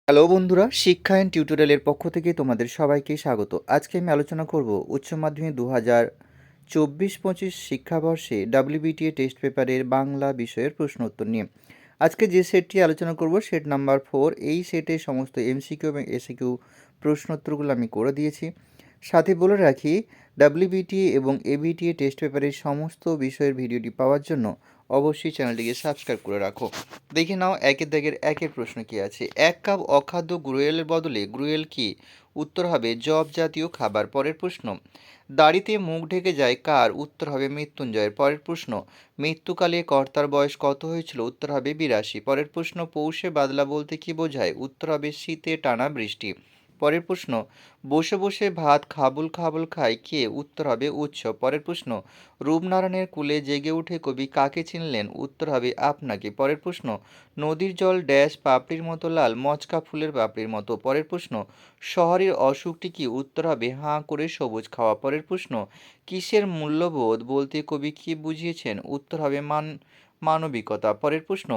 Hello বন্ধুরা, শিক্ষা and টিউটোরিয়ালের পক্ষ থেকে তোমাদের সবাইকে স্বাগত। আজকে আমি আলোচনা করব উচ্চ মাধ্যমিক 2024-25 শিক্ষাবর্ষে WBTA টেস্ট পেপারের বাংলা বিষয়ের প্রশ্ন উত্তর নিয়ে। আজকে যে সেটটি আলোচনা করব সেট নাম্বার 4। এই সেটে সমস্ত MCQ এবং SQ প্রশ্নোত্তরগুলো আমি করে দিয়েছি। সাথে বলে রাখি, WBTA এবং ABTA টেস্ট পেপারের সমস্ত বিষয়ের ভিডিওটি পাওয়ার জন্য অবশ্যই চ্যানেলটিকে সাবস্ক্রাইব করে রাখো। দেখে নাও একের দাগের একের প্রশ্ন কি আছে। 1 কাপ অখাদ্য গ্রুয়েলের বদলে গ্রুয়েল কি? উত্তর হবে যব জাতীয় খাবার। পরের প্রশ্ন, দাড়িতে মুখ ঢেকে যায় কার? উত্তর হবে মৃত্যুঞ্জয়ের। পরের প্রশ্ন, মৃত্যুকালে কর্তার বয়স কত হয়েছিল? উত্তর হবে 82। পরের প্রশ্ন, পৌষে বাদলা বলতে কি বোঝায়? উত্তর হবে শীতে টানা বৃষ্টি। পরের প্রশ্ন, বসে বসে ভাত খাবুল খাবুল খায় কে? উত্তর হবে উৎসব। পরের প্রশ্ন, রূপনারায়ণের কূলে জেগে উঠে কবি কাকে চিনলেন? উত্তর হবে আপনাকে। পরের প্রশ্ন, নদীর জল ড্যাশ পাপড়ির মতো লাল? মচকা ফুলের পাপড়ির মতো। পরের প্রশ্ন, শহরের অসুখটি কি? উত্তর হবে হাঁ করে সবুজ খাওয়া। পরের প্রশ্ন, কিসের মূল্যবোধ বলতে কবি কি বুঝিয়েছেন? উত্তর হবে মানবিকতা। পরের প্রশ্ন,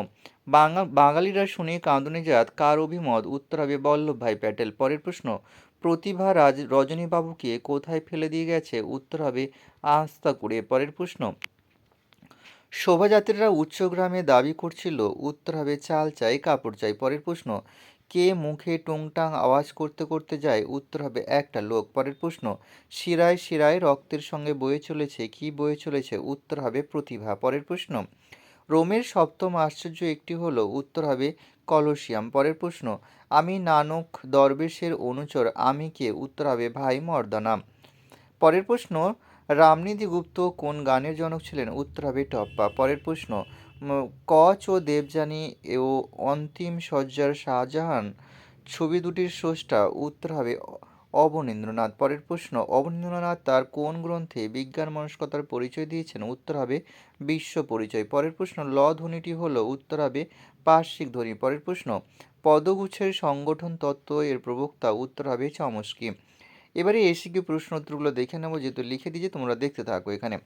বাঙালিরা শুনে কাঁদুনে জাত কার অভিমত? উত্তর হবে বল্লভভাই প্যাটেল। পরের প্রশ্ন, প্রতিভা রজনীবাবুকে কোথায় ফেলে দিয়ে গেছে? উত্তর হবে আস্তাকুড়ে। পরের প্রশ্ন, শোভাযাত্রীরা উচ্চগ্রামে দাবি করছিল? উত্তর হবে চাল চাই কাপড় চাই। পরের প্রশ্ন, কে মুখে টুংটাং আওয়াজ করতে করতে যায়? উত্তর হবে একটা লোক। পরের প্রশ্ন, শিরায় শিরায় রক্তের সঙ্গে বয়ে চলেছে কি বয়ে চলেছে? উত্তর হবে প্রতিভা। পরের প্রশ্ন, রোমের সপ্তম আশ্চর্য একটি হলো? উত্তর হবে কলোসিয়াম। পরের প্রশ্ন, আমি নানক দরবেশের অনুচর আমি কে? উত্তর হবে ভাই মর্দানা। পরের প্রশ্ন, রামনিধি গুপ্ত কোন গানের জনক ছিলেন? উত্তর হবে টপ্পা। পরের প্রশ্ন, কচ ও দেবযানী ও অন্তিম শয্যার শাহজাহান ছবি দুটির স্রষ্টা? উত্তর হবে অবনীন্দ্রনাথ। পরের প্রশ্ন, অবনীন্দ্রনাথ তার কোন গ্রন্থে বিজ্ঞান মনস্কতার পরিচয় দিয়েছেন? উত্তর হবে বিশ্ব পরিচয়। পরের প্রশ্ন, ল ধ্বনিটি হল? উত্তর হবে পার্শ্বিক ধ্বনি। পরের প্রশ্ন, পদগুচ্ছের সংগঠন তত্ত্ব এর প্রবক্তা? উত্তর হবে চমস্কি। এবারে এসিকিউ প্রশ্ন উত্তরগুলো দেখে নেবো, যেহেতু লিখে দিয়েছি তোমরা দেখতে থাকো এখানে।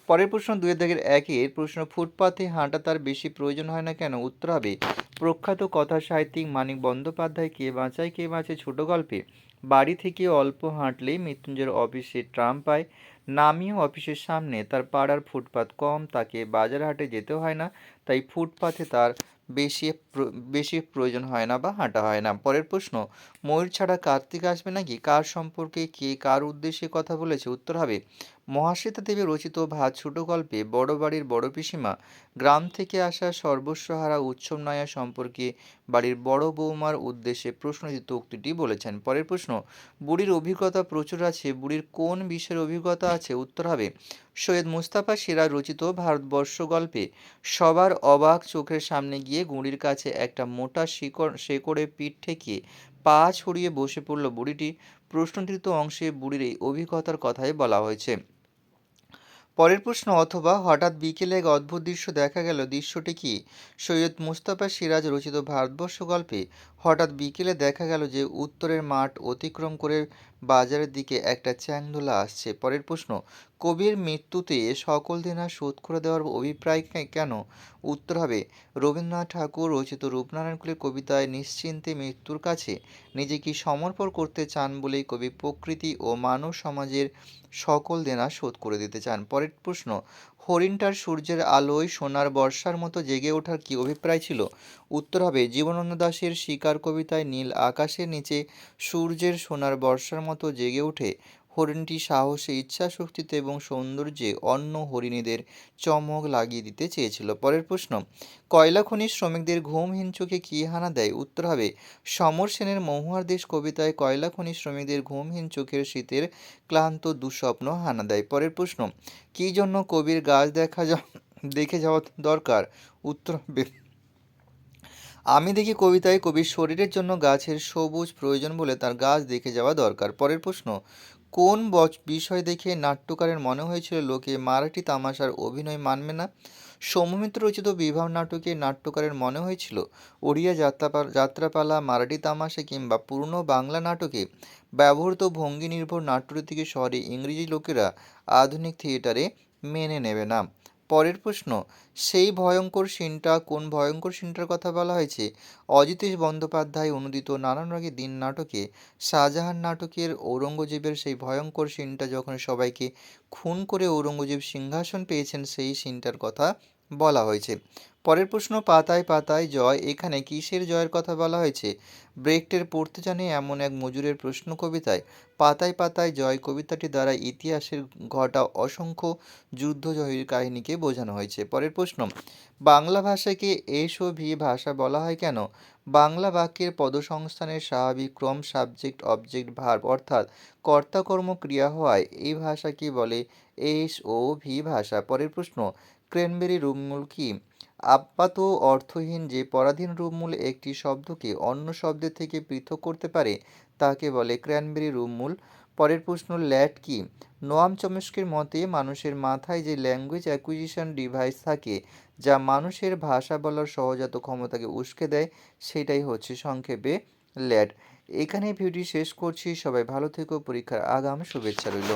পরের প্রশ্ন 2-এর প্রশ্ন, ফুটপাতে হাঁটা তার বেশি প্রয়োজন হয় না কেন? উত্তর হবে প্রখ্যাত কথা সাহিত্যিক মানিক বন্দ্যোপাধ্যায় কে বাঁচায় কে বাঁচে ছোট গল্পে বাড়ি থেকে অল্প হাঁটলেই মৃত্যুঞ্জয়ের অফিসে ট্রাম পায়। নামিও অফিসের সামনে, তার পাড়ার ফুটপাত কম, তাকে বাজার হাটে যেতে হয় না, তাই ফুটপাথে তার বেশি প্রয়োজন হয় না বা হাঁটা হয় না। পরের প্রশ্ন, ময়ূর ছাড়া কার্তিক আসবে নাকি? কার সম্পর্কে কে কার উদ্দেশ্যে কথা বলেছে? উত্তর হবে মহাশ্বেতা দেবী রচিত ভাত ছোট গল্পে বড় বাড়ির বড় পিসিমা গ্রাম থেকে আসা সর্বস্বহারা উৎসব নয়া সম্পর্কে বাড়ির বড় বৌমার উদ্দেশ্যে প্রশ্নচিত উক্তিটি বলেছেন। পরের প্রশ্ন, বুড়ির অভিজ্ঞতা প্রচুর আছে, বুড়ির কোন বিষয়ের অভিজ্ঞতা আছে? উত্তর হবে সৈয়দ মুস্তাফা সিরাজ রচিত ভারতবর্ষ গল্পে সবার অবাক চোখের সামনে গিয়ে গুঁড়ির কাছে একটা মোটা শেকড়ে পিঠ ঠেকিয়ে পা ছড়িয়ে বসে পড়ল বুড়িটি। প্রশ্নটিত অংশে বুড়ির এই অভিজ্ঞতার কথাই বলা হয়েছে। পরের প্রশ্ন, অথবা হঠাৎ বিকেলে এক অদ্ভুত দৃশ্য দেখা গেল, দৃশ্যটি কি? সৈয়দ মুস্তাফা সিরাজ রচিত ভারতবর্ষ গল্পে হঠাৎ বিকেলে দেখা গেল যে উত্তরের মাঠ অতিক্রম করে বাজারের দিকে একটা চ্যাংদোলা আসছে। পরের প্রশ্ন, কবির মৃত্যুতে সকল দেনা শোধ করে দেওয়ার অভিপ্রায় কেন? উত্তর হবে রবীন্দ্রনাথ ঠাকুর রচিত রূপনারায়ণ কবিতায় নিশ্চিন্তে মৃত্যুর কাছে নিজেকে সমর্পণ করতে চান বলেই কবি প্রকৃতি ও মানব সমাজের সকল দেনা শোধ করে দিতে চান। পরের প্রশ্ন, হরিণটার সূর্যের আলোয় সোনার বর্ষার মতো জেগে ওঠার কি অভিপ্রায় ছিল? উত্তর হবে জীবনানন্দ দাশের শিকার কবিতায় নীল আকাশের নিচে সূর্যের সোনার বর্ষার মতো জেগে ওঠে হরিণটি সাহসে, ইচ্ছাশক্তিতে এবং সৌন্দর্যে অন্য হরিণীদের চমক লাগিয়ে দিতে চেয়েছিল। পরের প্রশ্ন, কয়লা খনির শ্রমিকদের ঘুমহীন চোখে কী হানা দেয়? উত্তর হবে সমর সেনের মহুয়ার দেশ কবিতায় কয়লা খনির শ্রমিকদের ঘুমহীন চোখের শীতের ক্লান্ত দুঃস্বপ্ন হানা দেয়। পরের প্রশ্ন, কী জন্য কবির গাছ দেখে যাওয়া দরকার? উত্তর হবে আমি দেখি কবিতায় কবির শরীরের জন্য গাছের সবুজ প্রয়োজন বলে তার গাছ দেখে যাওয়া দরকার। পরের প্রশ্ন, কোন বিষয় দেখে নাট্যকারের মনে হয়েছিল লোকে মারাঠি তামাশার অভিনয় মানবে না? সৌম্যমিত্র রচিত বিবাহ নাটকে নাট্যকারের মনে হয়েছিল ওড়িয়া যাত্রাপালা, মারাঠি তামাশা কিংবা পুরনো বাংলা নাটকে ব্যবহৃত ভঙ্গি নির্ভর নাট্যরীতিকে শহরে ইংরেজি লোকেরা আধুনিক থিয়েটারে মেনে নেবে না। পরের প্রশ্ন, সেই ভয়ঙ্কর সিনটা কোন ভয়ঙ্কর সিনটার কথা বলা হয়েছে? অজিতেশ বন্দ্যোপাধ্যায় অনূদিত নানান রঙের দিন নাটকে শাহজাহান নাটকের ঔরঙ্গজেবের সেই ভয়ঙ্কর সিনটা যখন সবাইকে খুন করে ঔরঙ্গজেব সিংহাসন পেয়েছেন সেই সিনটার কথা বলা হয়েছে। পরের প্রশ্ন, পাতায় পাতায় জয়, এখানে কিসের জয়ের কথা বলা হয়েছে? ব্রেকটের পড়তে জানে এমন এক মজুরের প্রশ্ন কবিতায় পাতায় পাতায় জয় কবিতাটি দ্বারা ইতিহাসের ঘটা অসংখ্য যুদ্ধজয়ের কাহিনীকে বোঝানো হয়েছে। পরের প্রশ্ন, বাংলা ভাষাকে এস ও ভি ভাষা বলা হয় কেন? বাংলা বাক্যের পদসংস্থানের স্বাভাবিক ক্রম সাবজেক্ট অবজেক্ট ভার্ব অর্থাৎ কর্তা কর্ম ক্রিয়া হওয়ায় এই ভাষাকে বলে এস ও ভি ভাষা। পরের প্রশ্ন, ক্রেনবেরি রূপমূল কি? আপাত অর্থহীন যে পরাধীন রূপমূল একটি শব্দকে অন্য শব্দের থেকে পৃথক করতে পারে তাকে বলে ক্র্যানবেরি রূপমূল। পরের প্রশ্ন, ল্যাট কি? নোয়াম চমস্কির মতে মানুষের মাথায় যে ল্যাঙ্গুয়েজ অ্যাকুইজিশন ডিভাইস থাকে যা মানুষের ভাষা বলার সহজাত ক্ষমতাকে উস্কে দেয় সেটাই হচ্ছে সংক্ষেপে ল্যাট। এখানেই ভিডিওটি শেষ করছি। সবাই ভালো থেকো, পরীক্ষার আগাম শুভেচ্ছা রইল।